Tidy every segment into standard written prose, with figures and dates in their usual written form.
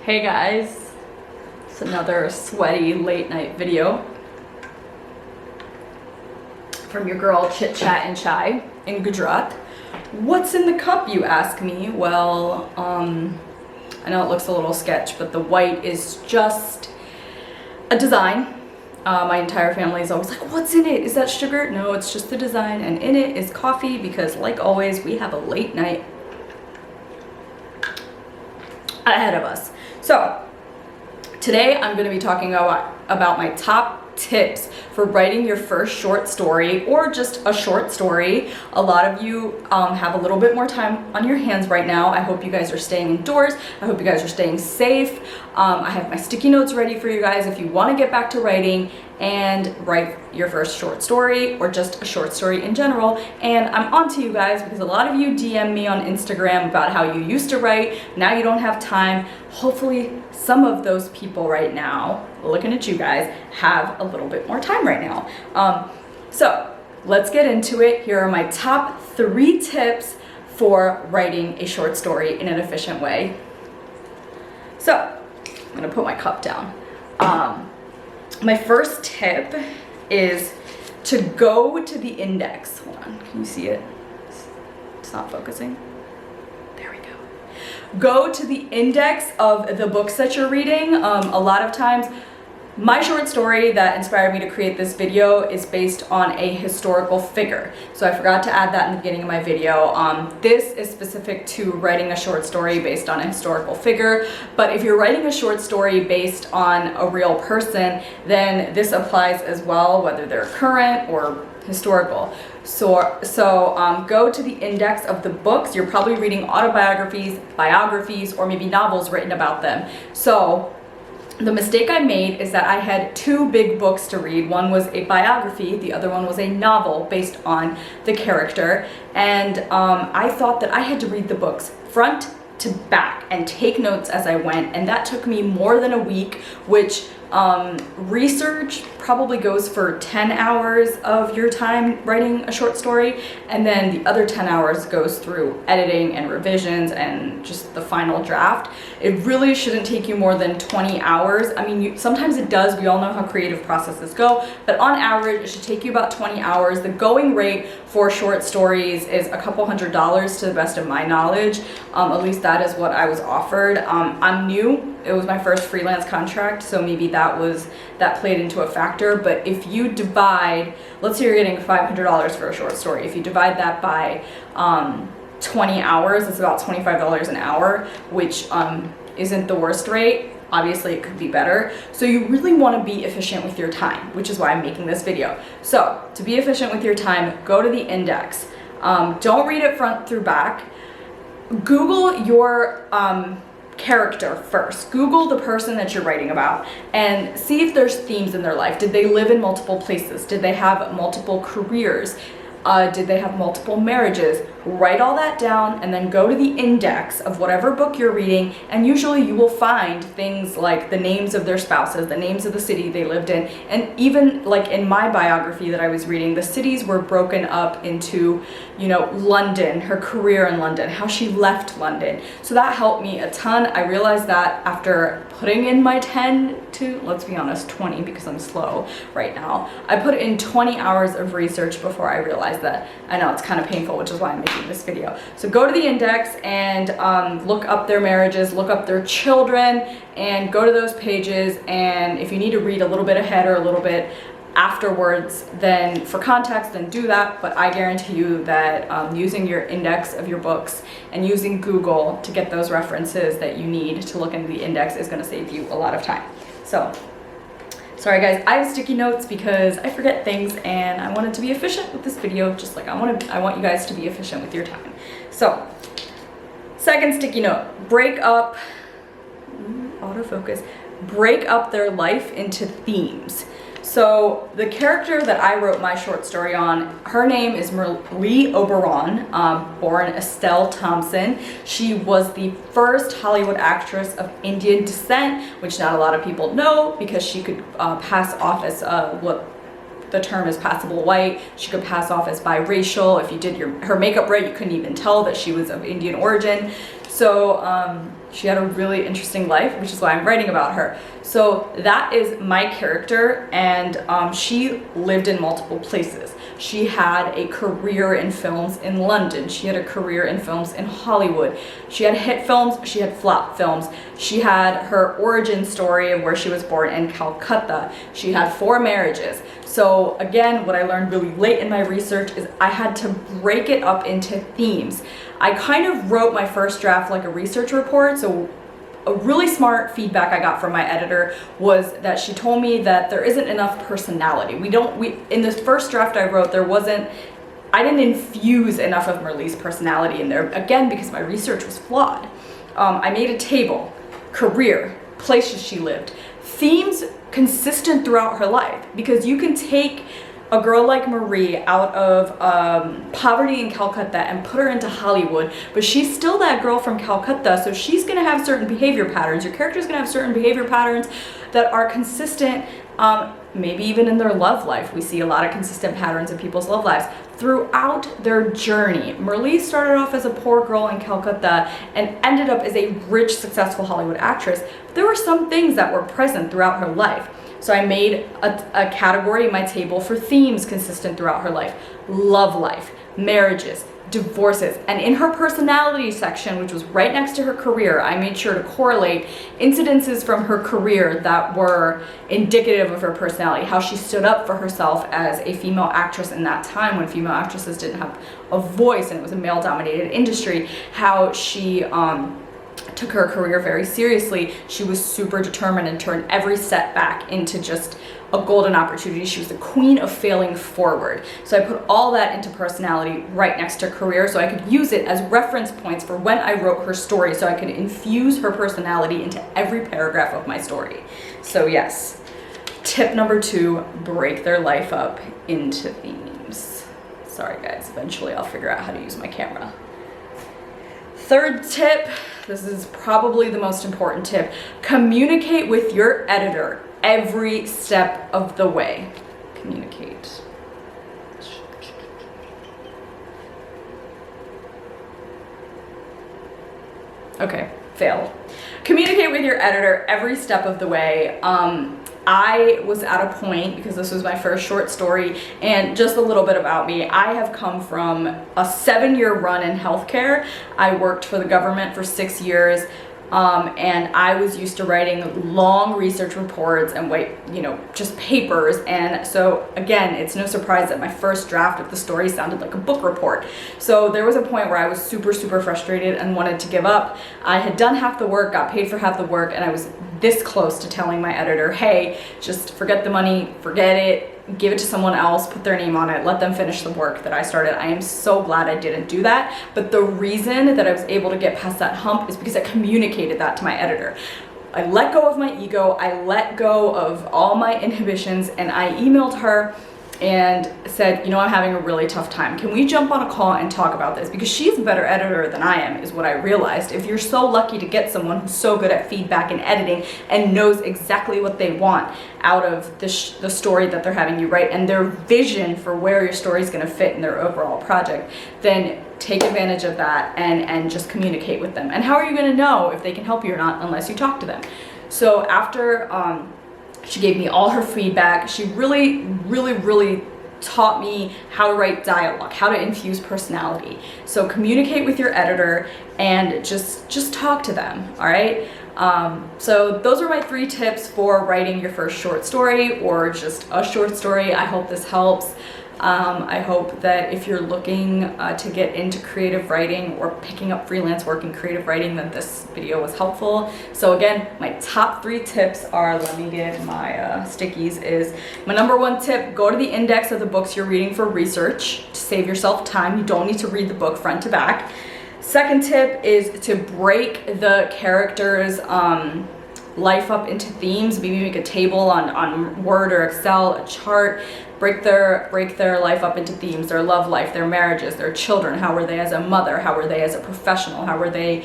Hey guys, it's another sweaty late night video from your girl Chit Chat and Chai in Gujarat. What's in the cup, you ask me? Well, I know it looks a little sketch, but the white is just a design. My entire family is always like, what's in it? Is that sugar? No, it's just the design, and in it is coffee because, like always, we have a late night ahead of us. So today I'm going to be talking about my top tips for writing your first short story, or just a short story. A lot of you have a little bit more time on your hands right now. I hope you guys are staying indoors. I hope you guys are staying safe. I have my sticky notes ready for you guys if you want to get back to writing and write your first short story, or just a short story in general. And I'm on to you guys because a lot of you DM me on Instagram about how you used to write, now you don't have time. Hopefully some of those people right now, looking at you guys, have a little bit more time right now. So let's get into it. Here are my top 3 tips for writing a short story in an efficient way. So I'm gonna put my cup down. My first tip is to go to the index. Hold on, can you see it? It's not focusing. There we go. Go to the index of the books that you're reading. A lot of times, my short story that inspired me to create this video is based on a historical figure. So I forgot to add that in the beginning of my video. This is specific to writing a short story based on a historical figure. But if you're writing a short story based on a real person, then this applies as well, whether they're current or historical. So go to the index of the books. You're probably reading autobiographies, biographies, or maybe novels written about them. So the mistake I made is that I had 2 big books to read. One was a biography, the other one was a novel based on the character. And I thought that I had to read the books front to back and take notes as I went. And that took me more than a week, which research probably goes for 10 hours of your time writing a short story, and then the other 10 hours goes through editing and revisions and just the final draft. It really shouldn't take you more than 20 hours. I mean, sometimes it does. We all know how creative processes go, but on average, it should take you about 20 hours. The going rate for short stories is a couple $100s to the best of my knowledge. At least that is what I was offered. I'm new. It was my first freelance contract, so maybe that played into a factor. But if you divide, let's say you're getting $500 for a short story. If you divide that by 20 hours, it's about $25 an hour, which isn't the worst rate. Obviously, it could be better. So you really want to be efficient with your time, which is why I'm making this video. So to be efficient with your time, go to the index. Don't read it front through back. Google your character first. Google the person that you're writing about and see if there's themes in their life. Did they live in multiple places? Did they have multiple careers? Did they have multiple marriages? Write all that down and then go to the index of whatever book you're reading, and usually you will find things like the names of their spouses, the names of the city they lived in, and even like in my biography that I was reading, the cities were broken up into, you know, London, her career in London, how she left London. So that helped me a ton. I realized that after putting in my 10 to, let's be honest, 20, because I'm slow right now. I put in 20 hours of research before I realized that. I know it's kind of painful, which is why I'm making this video. So go to the index and look up their marriages, look up their children, and go to those pages. And if you need to read a little bit ahead or a little bit afterwards, then for context, then do that. But I guarantee you that using your index of your books and using Google to get those references that you need to look into the index is going to save you a lot of time. So sorry guys, I have sticky notes because I forget things and I wanted to be efficient with this video, just like I want you guys to be efficient with your time. So, second sticky note, break up their life into themes. So the character that I wrote my short story on, her name is Merle Oberon, born Estelle Thompson. She was the first Hollywood actress of Indian descent, which not a lot of people know because she could pass off as what the term is passable white. She could pass off as biracial. If you did her makeup right, you couldn't even tell that she was of Indian origin. So She had a really interesting life, which is why I'm writing about her. So that is my character, and she lived in multiple places. She had a career in films in London. She had a career in films in Hollywood. She had hit films, she had flop films. She had her origin story of where she was born in Calcutta. She had 4 marriages. So again, what I learned really late in my research is I had to break it up into themes. I kind of wrote my first draft like a research report. So a really smart feedback I got from my editor was that she told me that there isn't enough personality. In this first draft I wrote, I didn't infuse enough of Merle's personality in there, again, because my research was flawed. I made a table: career, places she lived, themes consistent throughout her life, because you can take a girl like Marie out of poverty in Calcutta and put her into Hollywood, but she's still that girl from Calcutta, so she's gonna have certain behavior patterns. Your character's gonna have certain behavior patterns that are consistent, maybe even in their love life. We see a lot of consistent patterns in people's love lives throughout their journey. Merle started off as a poor girl in Calcutta and ended up as a rich, successful Hollywood actress. But there were some things that were present throughout her life. So I made a category in my table for themes consistent throughout her life: love life, marriages, divorces. And in her personality section, which was right next to her career, I made sure to correlate incidences from her career that were indicative of her personality, how she stood up for herself as a female actress in that time when female actresses didn't have a voice and it was a male-dominated industry, how she took her career very seriously. She was super determined and turned every setback into just a golden opportunity. She was the queen of failing forward. So I put all that into personality right next to career, so I could use it as reference points for when I wrote her story, so I could infuse her personality into every paragraph of my story. So yes, tip number 2, break their life up into themes. Sorry guys, eventually I'll figure out how to use my camera. Third tip, this is probably the most important tip: communicate with your editor every step of the way. Communicate. Okay, failed. Communicate with your editor every step of the way. I was at a point, because this was my first short story, and just a little bit about me, I have come from a 7-year run in healthcare. I worked for the government for 6 years, and I was used to writing long research reports and just papers. And so again, it's no surprise that my first draft of the story sounded like a book report. So there was a point where I was super, super frustrated and wanted to give up. I had done half the work, got paid for half the work, and I was this close to telling my editor, hey, just forget the money, forget it, give it to someone else, put their name on it, let them finish the work that I started. I am so glad I didn't do that. But the reason that I was able to get past that hump is because I communicated that to my editor. I let go of my ego, I let go of all my inhibitions, and I emailed her and said, I'm having a really tough time. Can we jump on a call and talk about this? Because she's a better editor than I am, is what I realized. If you're so lucky to get someone who's so good at feedback and editing and knows exactly what they want out of the story that they're having you write and their vision for where your story is going to fit in their overall project, then take advantage of that and just communicate with them. And how are you going to know if they can help you or not unless you talk to them? So after she gave me all her feedback, she really, really, really taught me how to write dialogue, how to infuse personality. So communicate with your editor and just talk to them, all right? So those are my 3 tips for writing your first short story or just a short story. I hope this helps. I hope that if you're looking to get into creative writing or picking up freelance work in creative writing, then this video was helpful. So again, my top 3 tips are, let me get my stickies, is my number 1 tip: go to the index of the books you're reading for research to save yourself time. You don't need to read the book front to back. Second tip is to break the character's life up into themes. Maybe make a table on Word or Excel, a chart. Break their life up into themes: their love life, their marriages, their children. How were they as a mother? How were they as a professional? How were they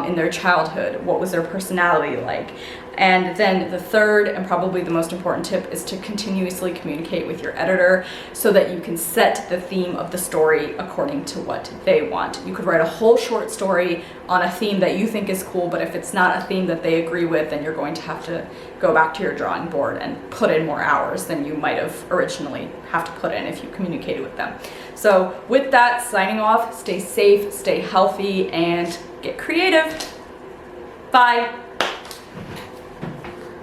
in their childhood? What was their personality like? And then the third and probably the most important tip is to continuously communicate with your editor so that you can set the theme of the story according to what they want. You could write a whole short story on a theme that you think is cool, but if it's not a theme that they agree with, then you're going to have to go back to your drawing board and put in more hours than you might have originally have to put in if you communicated with them. So with that, signing off, stay safe, stay healthy, and get creative. Bye.